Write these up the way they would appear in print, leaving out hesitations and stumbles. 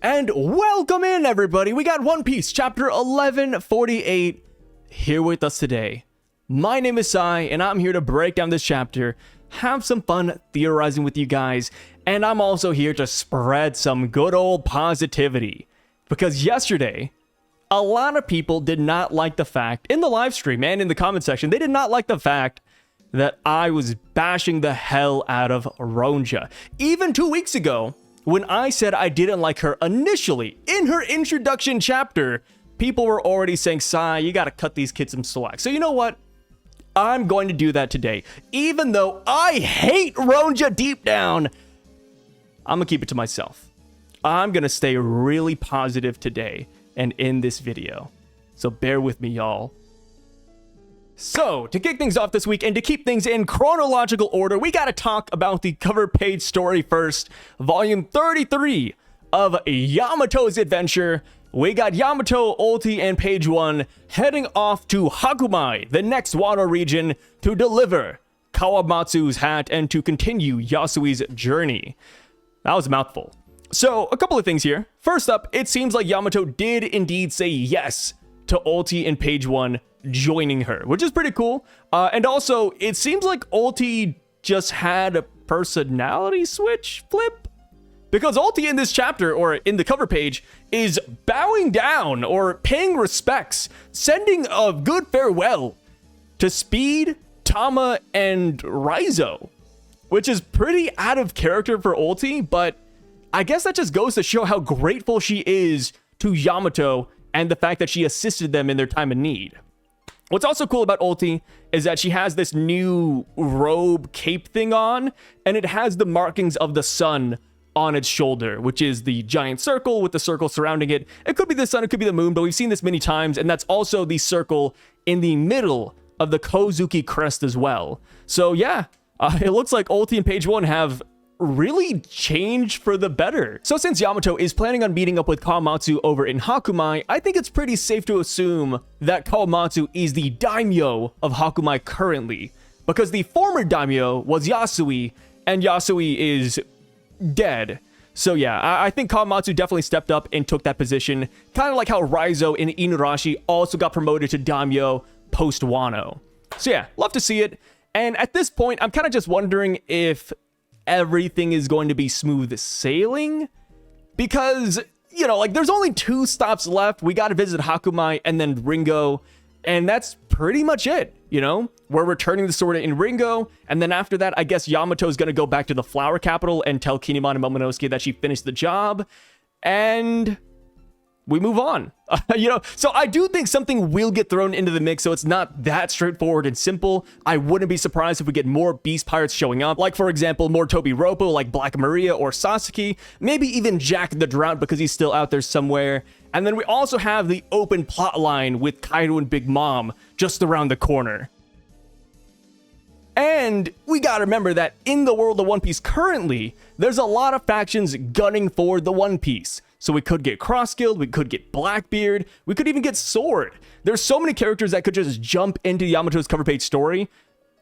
And welcome in, everybody. We got One Piece, chapter 1148, here with us today. My name is Sai, and I'm here to break down this chapter, have some fun theorizing with you guys, and I'm also here to spread some good old positivity. Because yesterday, a lot of people did not like the fact, in the live stream and in the comment section, they did not like the fact that I was bashing the hell out of Ronja. Even 2 weeks ago, when I said I didn't like her initially, in her introduction chapter, people were already saying, Sai, you gotta cut these kids some slack. So you know what? I'm going to do that today. Even though I hate Ronja deep down, I'm gonna keep it to myself. I'm gonna stay really positive today and in this video. So bear with me, y'all. So, to kick things off this week and to keep things in chronological order, we gotta talk about the cover page story first. Volume 33 of Yamato's adventure. We got Yamato, Ulti, and Page 1 heading off to Hakumai, the next Wano region, to deliver Kawamatsu's hat and to continue Yasui's journey. That was a mouthful. So, a couple of things here. First up, it seems like Yamato did indeed say yes to Ulti and Page 1 joining her, which is pretty cool. And also, it seems like Ulti just had a personality switch flip. Because Ulti in this chapter, or in the cover page, is bowing down or paying respects, sending a good farewell to Speed, Tama, and Raizo. Which is pretty out of character for Ulti, but I guess that just goes to show how grateful she is to Yamato and the fact that she assisted them in their time of need. What's also cool about Ulti is that she has this new robe cape thing on, and it has the markings of the sun on its shoulder, which is the giant circle with the circle surrounding it. It could be the sun, it could be the moon, but we've seen this many times, and that's also the circle in the middle of the Kozuki crest as well. So yeah, it looks like Ulti and Page 1 have really changed for the better. So since Yamato is planning on meeting up with Kawamatsu over in Hakumai, I think it's pretty safe to assume that Kawamatsu is the daimyo of Hakumai currently, because the former daimyo was Yasui, and Yasui is dead. So yeah, I think Kawamatsu definitely stepped up and took that position, kind of like how Raizo in Inuarashi also got promoted to daimyo post Wano. So yeah, love to see it. And at this point, I'm kind of just wondering if everything is going to be smooth sailing, because, you know, like, there's only 2 stops left. We got to visit Hakumai and then Ringo, and that's pretty much it. You know, we're returning the sword in Ringo, and then after that, I guess Yamato's gonna go back to the flower capital and tell Kinemon and Momonosuke that she finished the job, and we move on. You know, so I do think something will get thrown into the mix, so it's not that straightforward and simple. I wouldn't be surprised if we get more Beast Pirates showing up, like, for example, more Tobi Roppo, like Black Maria or Sasaki, maybe even Jack the Drought because he's still out there somewhere. And then we also have the open plot line with Kaido and Big Mom just around the corner. And we gotta remember that in the world of One Piece currently, there's a lot of factions gunning for the One Piece. So we could get Cross Guild, we could get Blackbeard, we could even get Sword. There's so many characters that could just jump into Yamato's cover page story,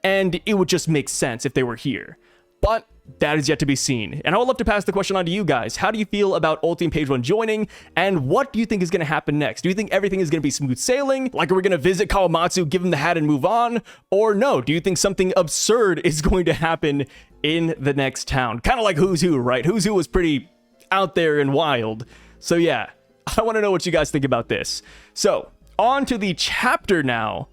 and it would just make sense if they were here. But that is yet to be seen. And I would love to pass the question on to you guys. How do you feel about Ulti and Page 1 joining? And what do you think is going to happen next? Do you think everything is going to be smooth sailing? Like, are we going to visit Kawamatsu, give him the hat, and move on? Or no, do you think something absurd is going to happen in the next town? Kind of like Who's Who, right? Who's Who was pretty out there and wild. So yeah, I want to know what you guys think about this. So, on to the chapter now.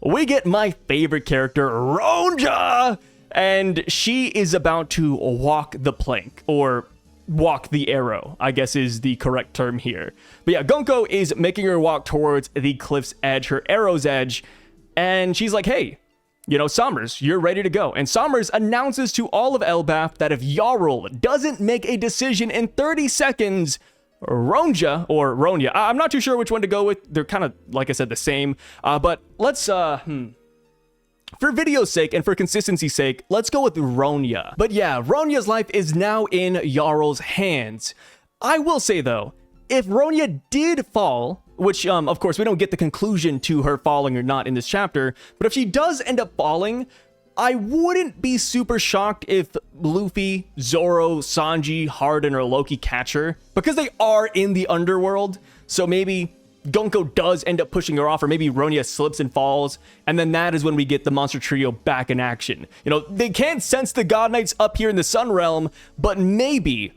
We get my favorite character, Ronja! And she is about to walk the plank, or walk the arrow, I guess is the correct term here. But yeah, Gunko is making her walk towards the cliff's edge, her arrow's edge, and she's like, hey, you know, Sommers, you're ready to go. And Sommers announces to all of Elbaph that if Jarl doesn't make a decision in 30 seconds, Ronja, or Ronya, I'm not too sure which one to go with. They're kind of, like I said, the same. But let's, for video's sake and for consistency's sake, let's go with Ronya. But yeah, Ronya's life is now in Jarl's hands. I will say, though, if Ronya did fall, which, of course, we don't get the conclusion to her falling or not in this chapter, but if she does end up falling, I wouldn't be super shocked if Luffy, Zoro, Sanji, Harden, or Loki catch her, because they are in the underworld. So maybe Gunko does end up pushing her off, or maybe Ronya slips and falls, and then that is when we get the monster trio back in action. You know, they can't sense the God Knights up here in the Sun Realm, but maybe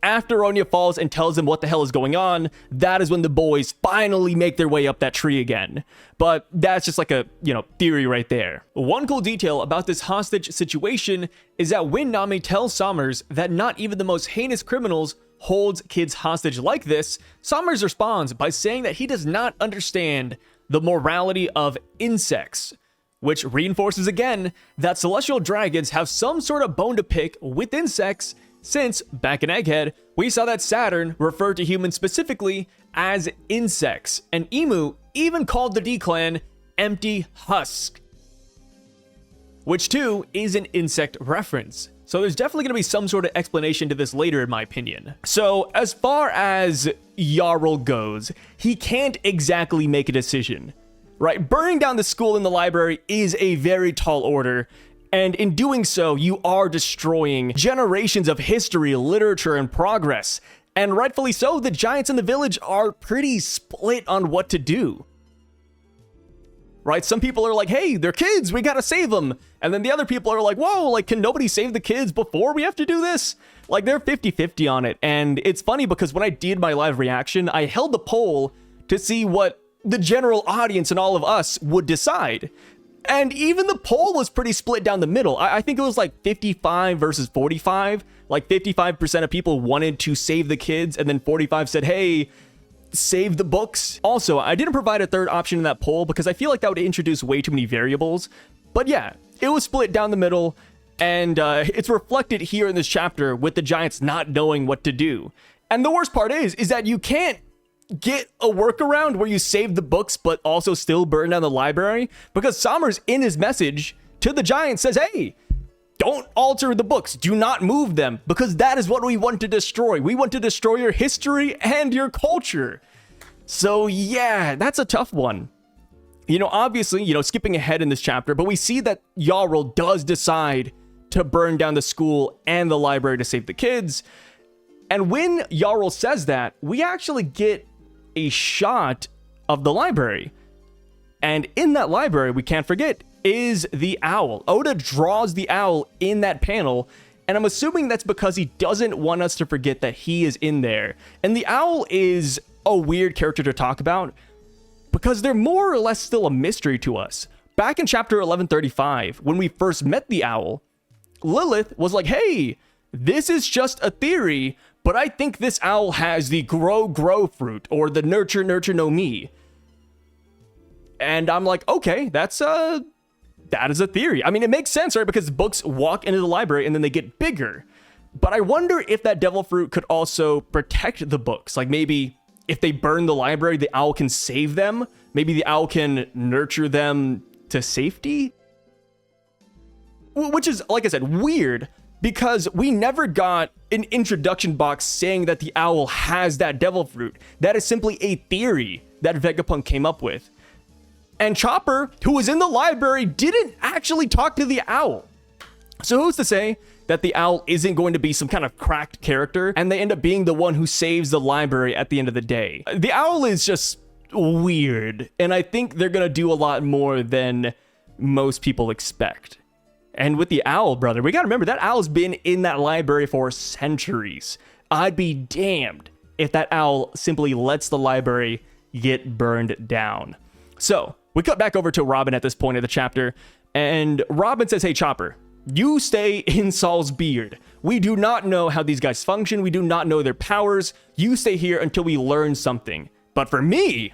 after Ronya falls and tells them what the hell is going on, that is when the boys finally make their way up that tree again. But that's just like a, theory right there. One cool detail about this hostage situation is that when Nami tells Sommers that not even the most heinous criminals holds kids hostage like this, Sommers responds by saying that he does not understand the morality of insects, which reinforces again that celestial dragons have some sort of bone to pick with insects, since, back in Egghead, we saw that Saturn referred to humans specifically as insects, and Emu even called the D-Clan empty husk, which too is an insect reference. So there's definitely going to be some sort of explanation to this later, in my opinion. So as far as Jarl goes, he can't exactly make a decision, right? Burning down the school and the library is a very tall order, and in doing so, you are destroying generations of history, literature, and progress. And rightfully so, the giants in the village are pretty split on what to do. Right? Some people are like, hey, they're kids, we gotta save them. And then the other people are like, whoa, like, can nobody save the kids before we have to do this? Like, they're 50-50 on it. And it's funny because when I did my live reaction, I held the poll to see what the general audience and all of us would decide. And even the poll was pretty split down the middle. I think it was like 55 versus 45. Like 55% of people wanted to save the kids, and then 45 said, hey, save the books. Also, I didn't provide a third option in that poll because I feel like that would introduce way too many variables. But yeah, it was split down the middle, and it's reflected here in this chapter with the giants not knowing what to do. And the worst part is that you can't get a workaround where you save the books but also still burn down the library, because Sommers in his message to the giants says, hey, don't alter the books, do not move them, because that is what we want to destroy. We want to destroy your history and your culture. So yeah, that's a tough one. Obviously, skipping ahead in this chapter, but we see that Jarl does decide to burn down the school and the library to save the kids. And when Jarl says that, we actually get a shot of the library, and in that library, we can't forget, is the owl. Oda draws the owl in that panel, and I'm assuming that's because he doesn't want us to forget that he is in there. And the owl is a weird character to talk about because they're more or less still a mystery to us. Back in chapter 1135, when we first met the owl, Lilith was like, hey, this is just a theory, but I think this owl has the grow fruit, or the nurture no me. And I'm like, okay, that is a theory. I mean, it makes sense, right? Because books walk into the library and then they get bigger. But I wonder if that devil fruit could also protect the books. Like maybe if they burn the library, the owl can save them. Maybe the owl can nurture them to safety. Which is, like I said, weird, because we never got an introduction box saying that the owl has that devil fruit. That is simply a theory that Vegapunk came up with. And Chopper, who was in the library, didn't actually talk to the owl. So who's to say that the owl isn't going to be some kind of cracked character, and they end up being the one who saves the library at the end of the day? The owl is just weird, and I think they're going to do a lot more than most people expect. And with the owl, brother, we gotta remember that owl's been in that library for centuries. I'd be damned if that owl simply lets the library get burned down. So we cut back over to Robin at this point of the chapter, and Robin says, hey, Chopper, you stay in Saul's beard. We do not know how these guys function. We do not know their powers. You stay here until we learn something. But for me,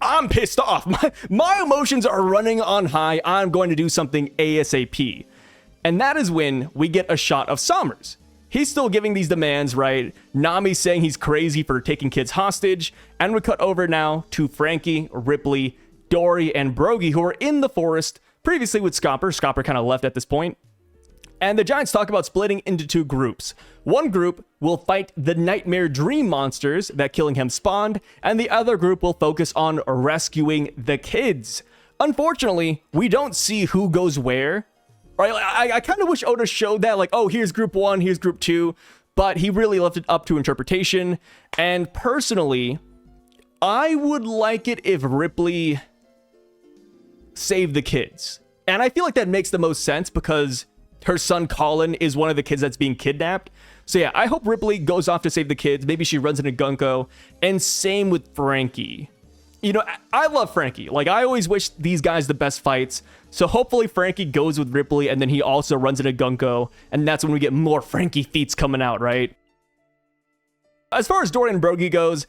I'm pissed off. My emotions are running on high. I'm going to do something ASAP. And that is when we get a shot of Sommers. He's still giving these demands, right? Nami's saying he's crazy for taking kids hostage. And we cut over now to Frankie, Ripley, Dory, and Brogy, who are in the forest previously with Scopper. Scopper kind of left at this point. And the giants talk about splitting into two groups. One group will fight the nightmare dream monsters that Killingham spawned, and the other group will focus on rescuing the kids. Unfortunately, we don't see who goes where, right? Like, I kind of wish Oda showed that, like, oh, here's group 1, here's group 2, but he really left it up to interpretation. And personally, I would like it if Ripley saved the kids. And I feel like that makes the most sense because her son Colin is one of the kids that's being kidnapped. So yeah, I hope Ripley goes off to save the kids. Maybe she runs into Gunko. And same with Frankie. You know, I love Frankie. Like, I always wish these guys the best fights. So hopefully Frankie goes with Ripley and then he also runs into Gunko. And that's when we get more Frankie feats coming out, right? As far as Dorian and Brogy goes,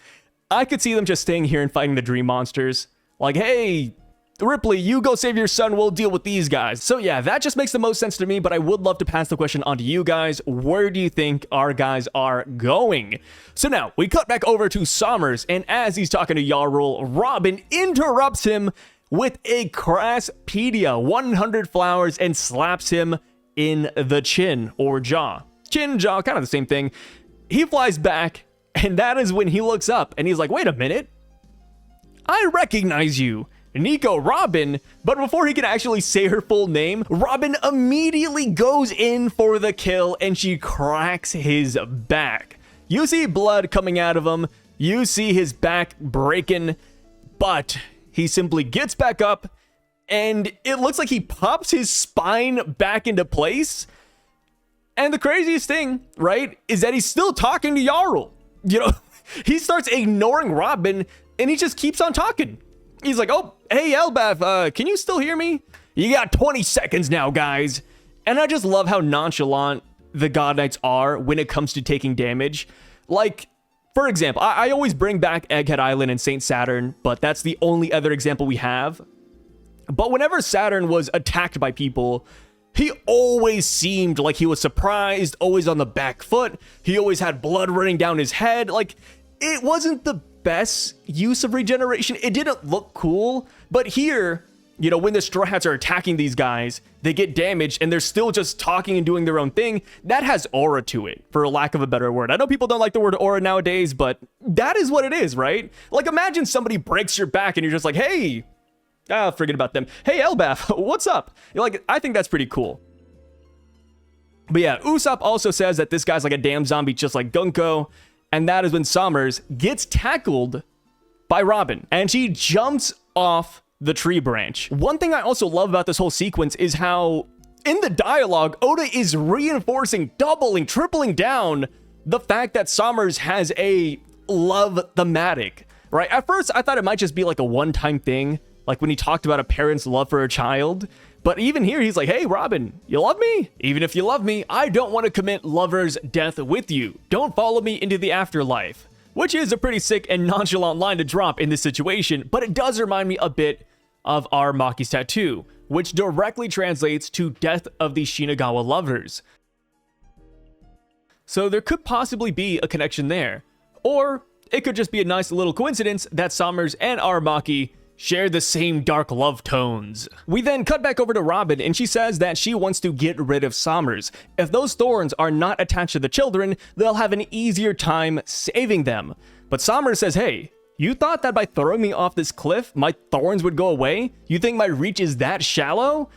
I could see them just staying here and fighting the dream monsters. Like, hey, Ripley, you go save your son, we'll deal with these guys. So yeah, that just makes the most sense to me, but I would love to pass the question on to you guys. Where do you think our guys are going? So now, we cut back over to Sommers, and as he's talking to Yarl, Robin interrupts him with a Crasspedia, 100 flowers, and slaps him in the chin, or jaw. Chin, jaw, kind of the same thing. He flies back, and that is when he looks up, and he's like, wait a minute. I recognize you. Nico Robin, but before he can actually say her full name, Robin immediately goes in for the kill and she cracks his back. You see blood coming out of him, you see his back breaking, but he simply gets back up and it looks like he pops his spine back into place. And the craziest thing, right, is that he's still talking to Yarl. You know, he starts ignoring Robin and he just keeps on talking. He's like, oh, hey, Elbaph, can you still hear me? You got 20 seconds now, guys. And I just love how nonchalant the God Knights are when it comes to taking damage. Like, for example, I always bring back Egghead Island and Saint Saturn, but that's the only other example we have. But whenever Saturn was attacked by people, he always seemed like he was surprised, always on the back foot. He always had blood running down his head. Like, it wasn't the best use of regeneration. It didn't look cool, but here, you know, when the Straw Hats are attacking these guys, they get damaged and they're still just talking and doing their own thing. That has aura to it, for lack of a better word. I know people don't like the word aura nowadays, but that is what it is, right? Like, imagine somebody breaks your back and you're just like, hey, forget about them. Hey, Elbaph, what's up? You're like, I think that's pretty cool. But yeah, Usopp also says that this guy's like a damn zombie just like Gunko. And that is when Sommers gets tackled by Robin. And she jumps off the tree branch. One thing I also love about this whole sequence is how, in the dialogue, Oda is reinforcing, doubling, tripling down the fact that Sommers has a love thematic, right? At first, I thought it might just be like a one-time thing, like when he talked about a parent's love for a child. But even here, he's like, hey, Robin, you love me? Even if you love me, I don't want to commit lover's death with you. Don't follow me into the afterlife. Which is a pretty sick and nonchalant line to drop in this situation, but it does remind me a bit of our Maki's tattoo, which directly translates to death of the Shinagawa lovers. So there could possibly be a connection there. Or it could just be a nice little coincidence that Sommers and Aramaki share the same dark love tones. We then cut back over to Robin and she says that she wants to get rid of Sommers. If those thorns are not attached to the children, they'll have an easier time saving them. But Sommers says, hey, you thought that by throwing me off this cliff, my thorns would go away? You think my reach is that shallow?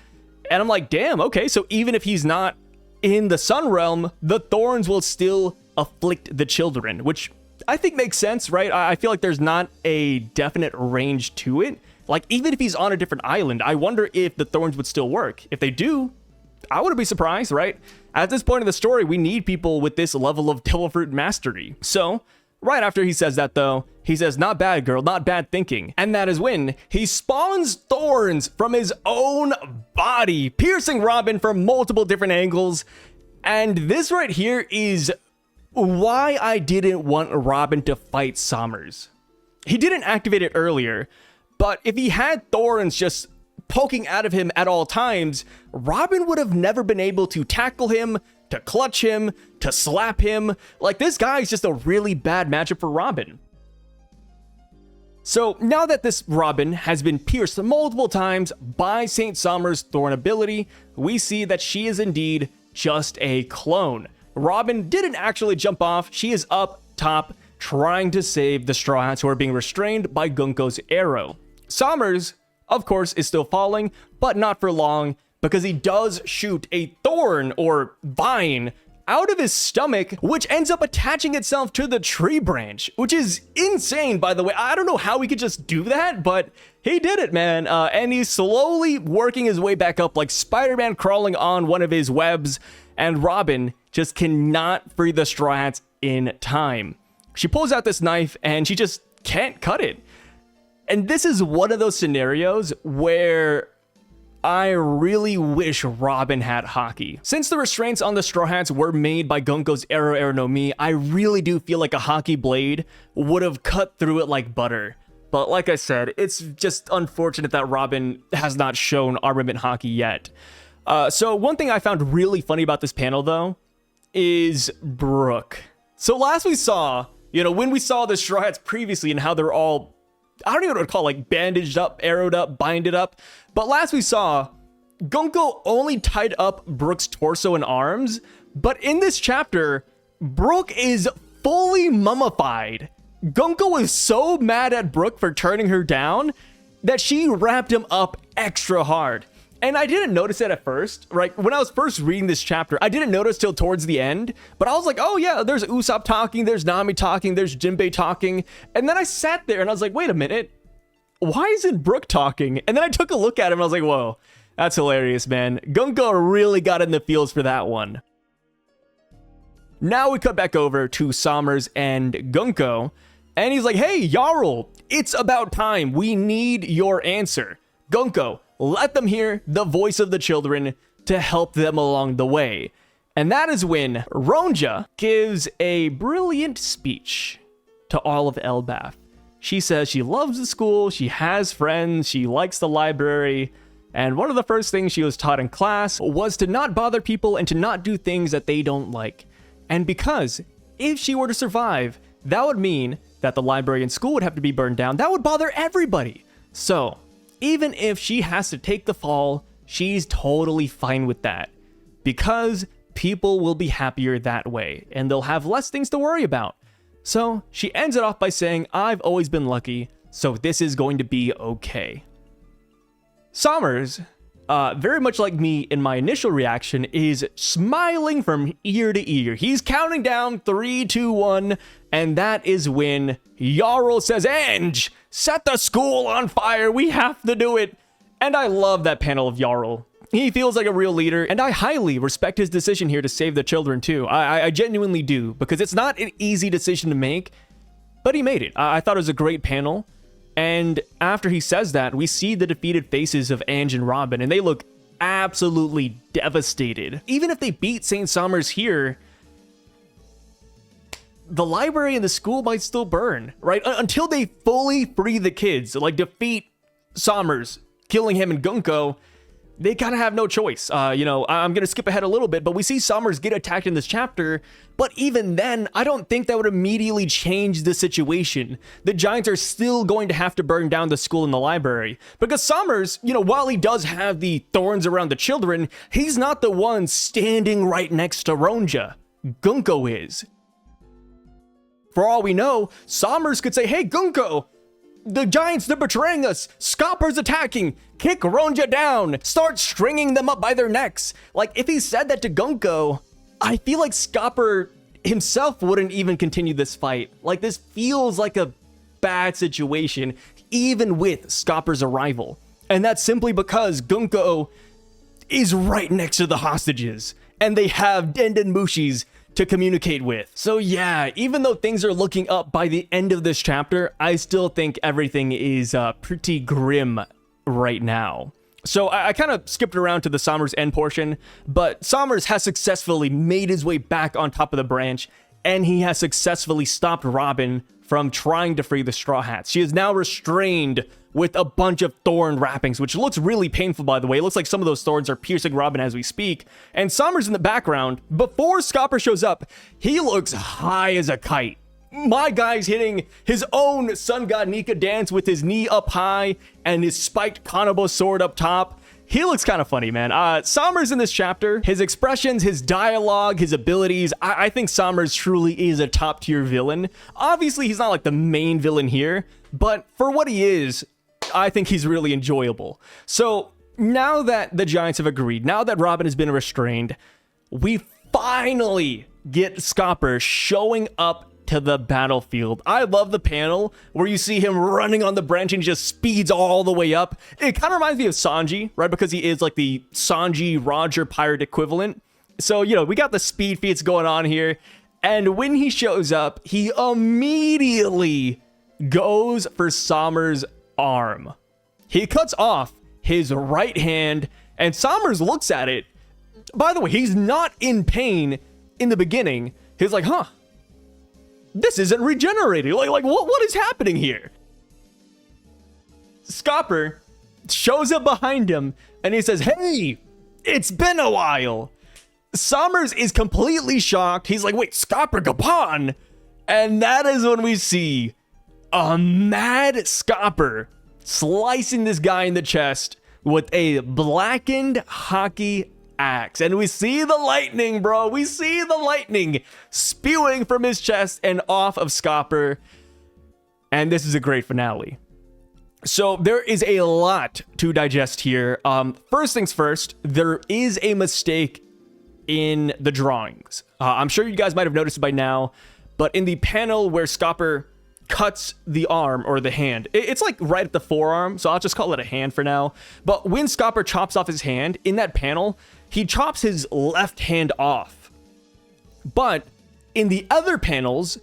And I'm like, damn, okay, so even if he's not in the Sun Realm, the thorns will still afflict the children, which I think makes sense, right? I feel like there's not a definite range to it. Like, even if he's on a different island, I wonder if the thorns would still work. If they do, I wouldn't be surprised, right? At this point in the story, we need people with this level of devil fruit mastery. So, right after he says that though, he says, not bad, girl, not bad thinking. And that is when he spawns thorns from his own body, piercing Robin from multiple different angles. And this right here is why I didn't want Robin to fight Sommers. He didn't activate it earlier, but if he had thorns just poking out of him at all times, Robin would have never been able to tackle him, to clutch him, to slap him. Like, this guy is just a really bad matchup for Robin. So now that this Robin has been pierced multiple times by Saint Sommers' thorn ability, we see that she is indeed just a clone. Robin didn't actually jump off. She is up top trying to save the Straw Hats who are being restrained by Gunko's arrow. Sommers, of course, is still falling, but not for long, because he does shoot a thorn or vine out of his stomach, which ends up attaching itself to the tree branch, which is insane, by the way. I don't know how he could just do that, but he did it, man. And he's slowly working his way back up like Spider-Man crawling on one of his webs, and Robin just cannot free the Straw Hats in time. She pulls out this knife and she just can't cut it. And this is one of those scenarios where I really wish Robin had Haki. Since the restraints on the Straw Hats were made by Gunko's Arrow no Mi, I really do feel like a Haki blade would have cut through it like butter. But like I said, it's just unfortunate that Robin has not shown armament Haki yet. So one thing I found really funny about this panel, though, is Brooke. So last we saw, when we saw the Straw Hats previously and how they're all, I don't even know what to call it, like bandaged up, arrowed up, binded up. But last we saw, Gunko only tied up Brooke's torso and arms. But in this chapter, Brooke is fully mummified. Gunko is so mad at Brooke for turning her down that she wrapped him up extra hard. And I didn't notice it at first, right? When I was first reading this chapter, I didn't notice till towards the end, but I was like, oh yeah, there's Usopp talking, there's Nami talking, there's Jinbei talking. And then I sat there and I was like, wait a minute, why isn't Brooke talking? And then I took a look at him and I was like, whoa, that's hilarious, man. Gunko really got in the feels for that one. Now we cut back over to Sommers and Gunko, and he's like, hey, Jarl, it's about time. We need your answer. Gunko, let them hear the voice of the children to help them along the way. And that is when Ronja gives a brilliant speech to all of Elbaph. She says she loves the school, she has friends, she likes the library, and one of the first things she was taught in class was to not bother people and to not do things that they don't like. And because if she were to survive, that would mean that the library and school would have to be burned down. That would bother everybody. So even if she has to take the fall, she's totally fine with that, because people will be happier that way and they'll have less things to worry about. So she ends it off by saying, I've always been lucky, so this is going to be okay. Sommers, very much like me in my initial reaction, is smiling from ear to ear. He's counting down 3, 2, 1, and that is when Jarl says, Ange, set the school on fire, we have to do it. And I love that panel of Jarl. He feels like a real leader, and I highly respect his decision here to save the children too. I genuinely do, because it's not an easy decision to make, but he made it. I thought it was a great panel. And after he says that, we see the defeated faces of Ange and Robin, and they look absolutely devastated. Even if they beat Saint Sommers here, the library and the school might still burn, right? Until they fully free the kids, like defeat Sommers, killing him and Gunko, they kind of have no choice. I'm going to skip ahead a little bit, but we see Sommers get attacked in this chapter. But even then, I don't think that would immediately change the situation. The Giants are still going to have to burn down the school and the library. Because Sommers, while he does have the thorns around the children, he's not the one standing right next to Ronja. Gunko is. For all we know, Sommers could say, hey, Gunko, the Giants, they're betraying us. Scopper's attacking. Kick Ronja down. Start stringing them up by their necks. Like, if he said that to Gunko, I feel like Scopper himself wouldn't even continue this fight. Like, this feels like a bad situation, even with Scopper's arrival. And that's simply because Gunko is right next to the hostages, and they have Denden Mushis to communicate with. So yeah, even though things are looking up by the end of this chapter, I still think everything is pretty grim right now. So I kind of skipped around to the Sommers end portion, but Sommers has successfully made his way back on top of the branch, and he has successfully stopped Robin from trying to free the Straw Hats. She is now restrained with a bunch of thorn wrappings, which looks really painful, by the way. It looks like some of those thorns are piercing Robin as we speak. And Sommers in the background, before Scopper shows up, he looks high as a kite. My guy's hitting his own Sun God Nika dance with his knee up high and his spiked Kanabo sword up top. He looks kind of funny, man. Sommers in this chapter, his expressions, his dialogue, his abilities, I think Sommers truly is a top tier villain. Obviously, he's not like the main villain here, but for what he is, I think he's really enjoyable. So now that the Giants have agreed, now that Robin has been restrained, we finally get Scopper showing up to the battlefield. I love the panel where you see him running on the branch and just speeds all the way up. It kind of reminds me of Sanji, right? Because he is like the Sanji Roger pirate equivalent. So, you know, we got the speed feats going on here. And when he shows up, he immediately goes for Sommers' arm. He cuts off his right hand, and Sommers looks at it. By the way, he's not in pain in the beginning. He's like, huh, this isn't regenerating. Like what is happening here? Scopper shows up behind him, and he says, hey, it's been a while. Sommers is completely shocked. He's like, wait, Scopper Gaban? And that is when we see a mad Scopper slicing this guy in the chest with a blackened Haki axe. And we see the lightning, bro. We see the lightning spewing from his chest and off of Scopper. And this is a great finale. So there is a lot to digest here. First things first, there is a mistake in the drawings. I'm sure you guys might have noticed it by now, but in the panel where Scopper cuts the arm or the hand, it's like right at the forearm, so I'll just call it a hand for now. But when Scopper chops off his hand in that panel, he chops his left hand off. But in the other panels,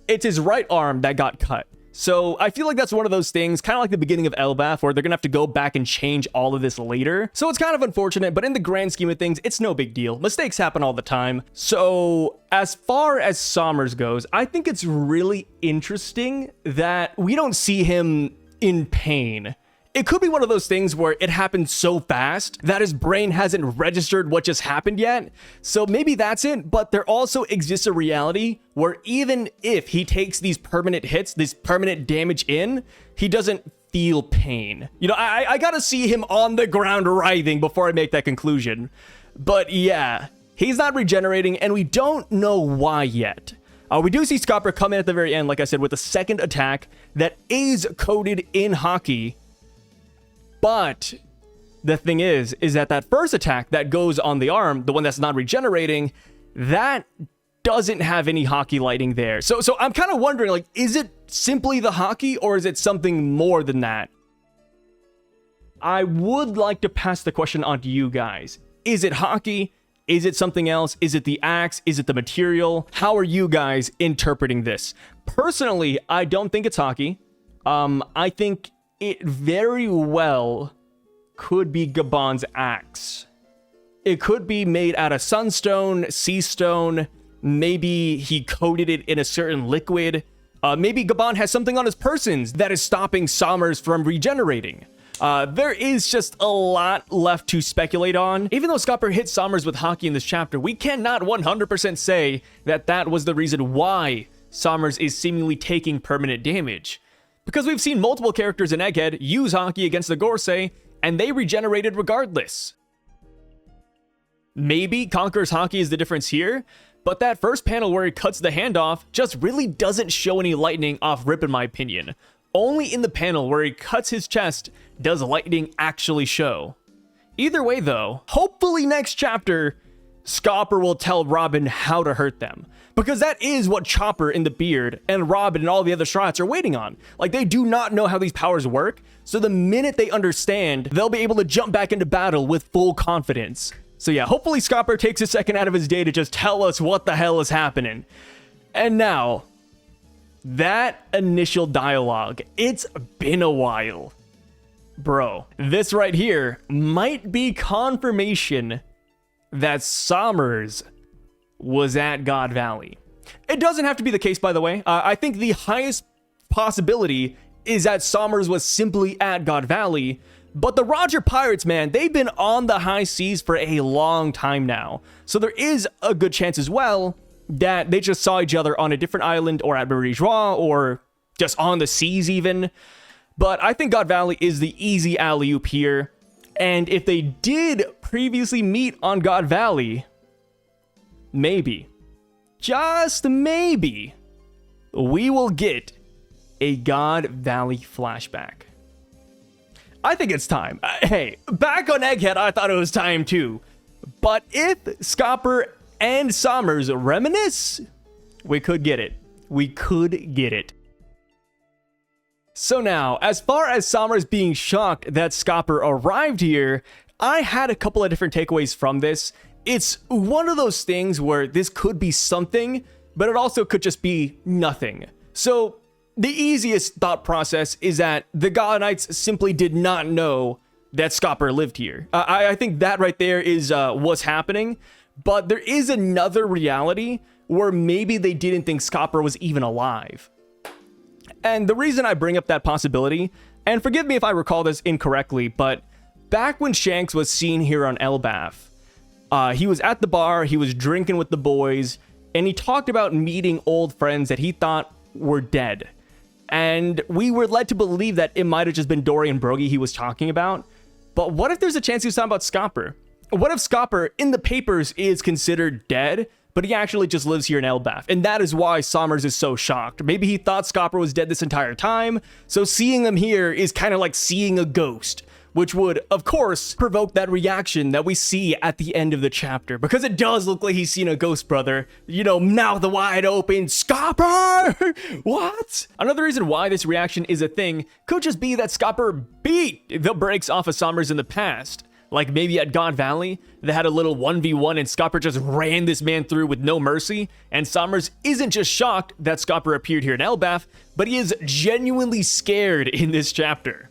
it's his right arm that got cut. So I feel like that's one of those things, kind of like the beginning of Elbaph, where they're going to have to go back and change all of this later. So it's kind of unfortunate, but in the grand scheme of things, it's no big deal. Mistakes happen all the time. So as far as Sommers goes, I think it's really interesting that we don't see him in pain. It could be one of those things where it happened so fast that his brain hasn't registered what just happened yet. So maybe that's it, but there also exists a reality where even if he takes these permanent hits, this permanent damage in, he doesn't feel pain. You know, I gotta see him on the ground writhing before I make that conclusion. But yeah, he's not regenerating, and we don't know why yet. We do see Scopper come in at the very end, like I said, with a second attack that is coded in Haki. But the thing is that first attack that goes on the arm, the one that's not regenerating, that doesn't have any Haki lighting there. So I'm kind of wondering, like, is it simply the Haki, or is it something more than that? I would like to pass the question on to you guys. Is it Haki? Is it something else? Is it the axe? Is it the material? How are you guys interpreting this? Personally, I don't think it's Haki. I think it very well could be Gaban's axe. It could be made out of sunstone, sea stone. Maybe he coated it in a certain liquid. Maybe Gaban has something on his persons that is stopping Sommers from regenerating. There is just a lot left to speculate on. Even though Scopper hit Sommers with Haki in this chapter, we cannot 100% say that that was the reason why Sommers is seemingly taking permanent damage. Because we've seen multiple characters in Egghead use Haki against the Gorsei, and they regenerated regardless. Maybe Conqueror's Haki is the difference here, but that first panel where he cuts the hand off just really doesn't show any lightning off rip in my opinion. Only in the panel where he cuts his chest does lightning actually show. Either way though, hopefully next chapter, Scopper will tell Robin how to hurt them. Because that is what Chopper in the Beard and Robin and all the other Strats are waiting on. Like, they do not know how these powers work, so the minute they understand, they'll be able to jump back into battle with full confidence. So yeah, hopefully Scopper takes a second out of his day to just tell us what the hell is happening. And now, that initial dialogue, it's been a while. Bro, this right here might be confirmation that Sommers was at God Valley. It doesn't have to be the case, by the way. I think the highest possibility is that Sommers was simply at God Valley, but the Roger Pirates, man, they've been on the high seas for a long time now. So there is a good chance as well that they just saw each other on a different island or at Marie Joie or just on the seas even. But I think God Valley is the easy alley-oop here. And if they did previously meet on God Valley, maybe, just maybe, we will get a God Valley flashback. I think it's time. Hey, back on Egghead, I thought it was time too. But if Scopper and Sommers reminisce, we could get it. We could get it. So now, as far as Sommers being shocked that Scopper arrived here, I had a couple of different takeaways from this. It's one of those things where this could be something, but it also could just be nothing. So the easiest thought process is that the Galenites simply did not know that Scopper lived here. I think that right there is what's happening. But there is another reality where maybe they didn't think Scopper was even alive. And the reason I bring up that possibility, and forgive me if I recall this incorrectly, but back when Shanks was seen here on Elbaph, he was at the bar, he was drinking with the boys, and he talked about meeting old friends that he thought were dead. And we were led to believe that it might have just been Dory and Brogy he was talking about. But what if there's a chance he was talking about Scopper? What if Scopper in the papers is considered dead, but he actually just lives here in Elbaph? And that is why Sommers is so shocked. Maybe he thought Scopper was dead this entire time, so seeing him here is kind of like seeing a ghost, which would, of course, provoke that reaction that we see at the end of the chapter. Because it does look like he's seen a ghost, brother. You know, mouth wide open, Scopper! What? Another reason why this reaction is a thing could just be that Scopper beat the brakes off of Sommers in the past. Like maybe at God Valley, they had a little 1v1 and Scopper just ran this man through with no mercy. And Sommers isn't just shocked that Scopper appeared here in Elbaph, but he is genuinely scared in this chapter.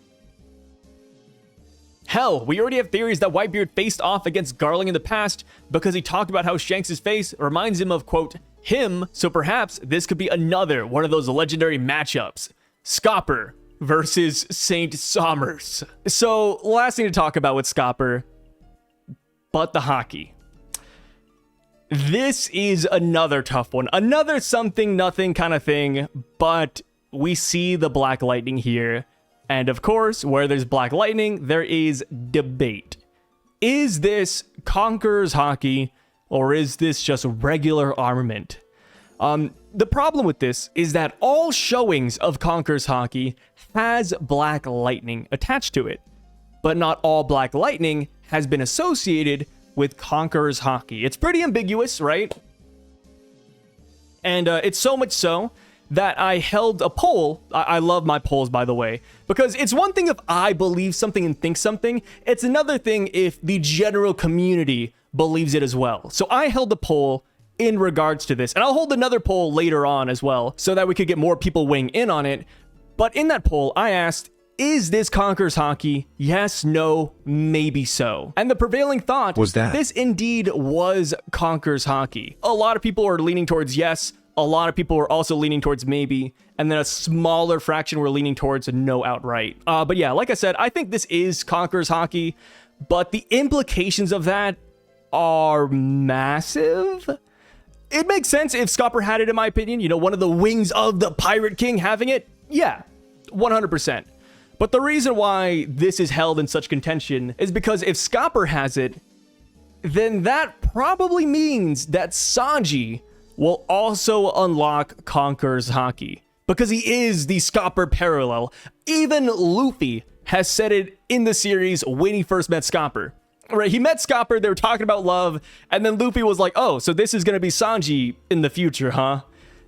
Hell, we already have theories that Whitebeard faced off against Garling in the past because he talked about how Shanks' face reminds him of, quote, him, so perhaps this could be another one of those legendary matchups. Scopper versus Saint Sommers. So, last thing to talk about with Scopper, but the Haki. This is another tough one. Another something, nothing kind of thing, but we see the Black Lightning here. And of course, where there's Black Lightning, there is debate. Is this Conqueror's Haki, or is this just regular armament? The problem with this is that all showings of Conqueror's Haki has Black Lightning attached to it. But not all Black Lightning has been associated with Conqueror's Haki. It's pretty ambiguous, right? And it's so much so that I held a poll. I love my polls, by the way, because it's one thing if I believe something and think something. It's another thing if the general community believes it as well. So I held a poll in regards to this, and I'll hold another poll later on as well so that we could get more people weighing in on it. But in that poll, I asked, is this Conqueror's Haki? Yes, no, maybe so. And the prevailing thought was that this indeed was Conqueror's Haki. A lot of people are leaning towards yes. A lot of people were also leaning towards maybe, and then a smaller fraction were leaning towards no outright. But yeah, like I said, I think this is Conqueror's Haki, but the implications of that are massive. It makes sense if Scopper had it, in my opinion. You know, one of the wings of the Pirate King having it. Yeah, 100%. But the reason why this is held in such contention is because if Scopper has it, then that probably means that Sanji will also unlock Conqueror's Haki, because he is the Scopper parallel. Even Luffy has said it in the series when he first met Scopper. Right, he met Scopper, they were talking about love, and then Luffy was like, oh, so this is gonna be Sanji in the future, huh?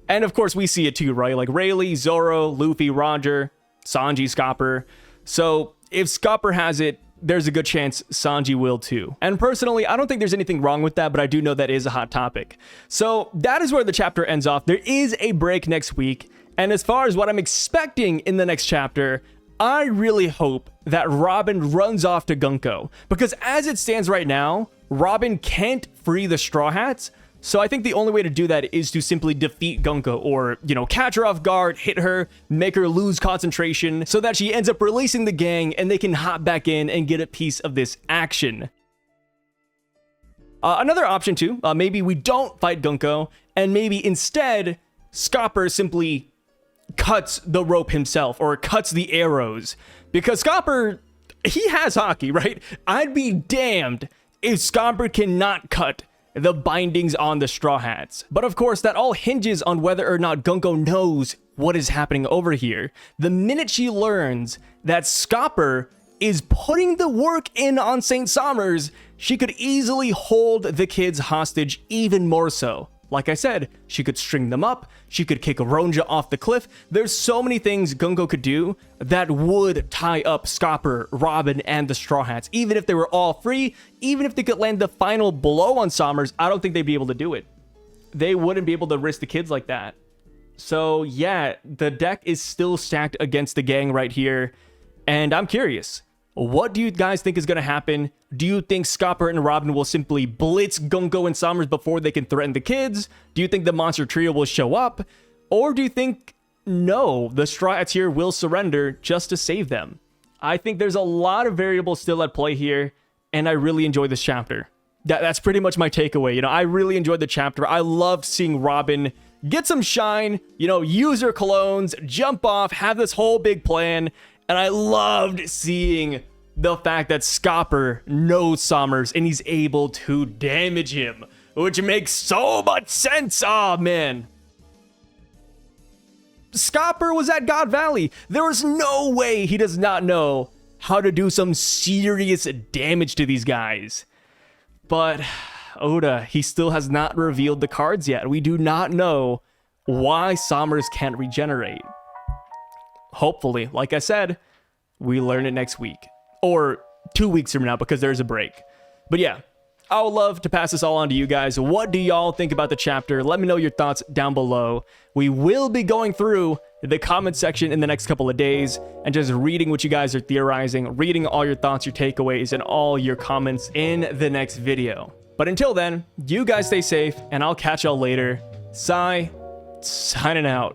And of course we see it too, right? Like Rayleigh, Zoro, Luffy, Roger, Sanji, Scopper. So if Scopper has it, there's a good chance Sanji will too. And personally, I don't think there's anything wrong with that, but I do know that is a hot topic. So that is where the chapter ends off. There is a break next week. And as far as what I'm expecting in the next chapter, I really hope that Robin runs off to Gunko. Because as it stands right now, Robin can't free the Straw Hats. So I think the only way to do that is to simply defeat Gunko, or, you know, catch her off guard, hit her, make her lose concentration so that she ends up releasing the gang and they can hop back in and get a piece of this action. Another option too, maybe we don't fight Gunko and maybe instead Scopper simply cuts the rope himself or cuts the arrows, because Scopper, he has Haki, right? I'd be damned if Scopper cannot cut the bindings on the Straw Hats. But of course, that all hinges on whether or not Gunko knows what is happening over here. The minute she learns that Scopper is putting the work in on Saint Sommers, she could easily hold the kids hostage even more so. Like I said, she could string them up, she could kick Ronja off the cliff. There's so many things Gunko could do that would tie up Scopper, Robin, and the Straw Hats. Even if they were all free, even if they could land the final blow on Sommers, I don't think they'd be able to do it. They wouldn't be able to risk the kids like that. So yeah, the deck is still stacked against the gang right here. And I'm curious, what do you guys think is going to happen? Do you think Scopper and Robin will simply blitz Gunko and Sommers before they can threaten the kids? Do you think the monster trio will show up? Or do you think, no, the Straw Hats here will surrender just to save them? I think there's a lot of variables still at play here, and I really enjoy this chapter. That's pretty much my takeaway. You know, I really enjoyed the chapter. I loved seeing Robin get some shine, you know, use her colognes, jump off, have this whole big plan. And I loved seeing the fact that Scopper knows Sommers and he's able to damage him, which makes so much sense. Oh, man. Scopper was at God Valley. There was no way he does not know how to do some serious damage to these guys. But Oda, he still has not revealed the cards yet. We do not know why Sommers can't regenerate. Hopefully, like I said, we learn it next week. Or 2 weeks from now, because there's a break. But yeah, I would love to pass this all on to you guys. What do y'all think about the chapter? Let me know your thoughts down below. We will be going through the comment section in the next couple of days and just reading what you guys are theorizing, reading all your thoughts, your takeaways, and all your comments in the next video. But until then, you guys stay safe, and I'll catch y'all later. Sai, signing out.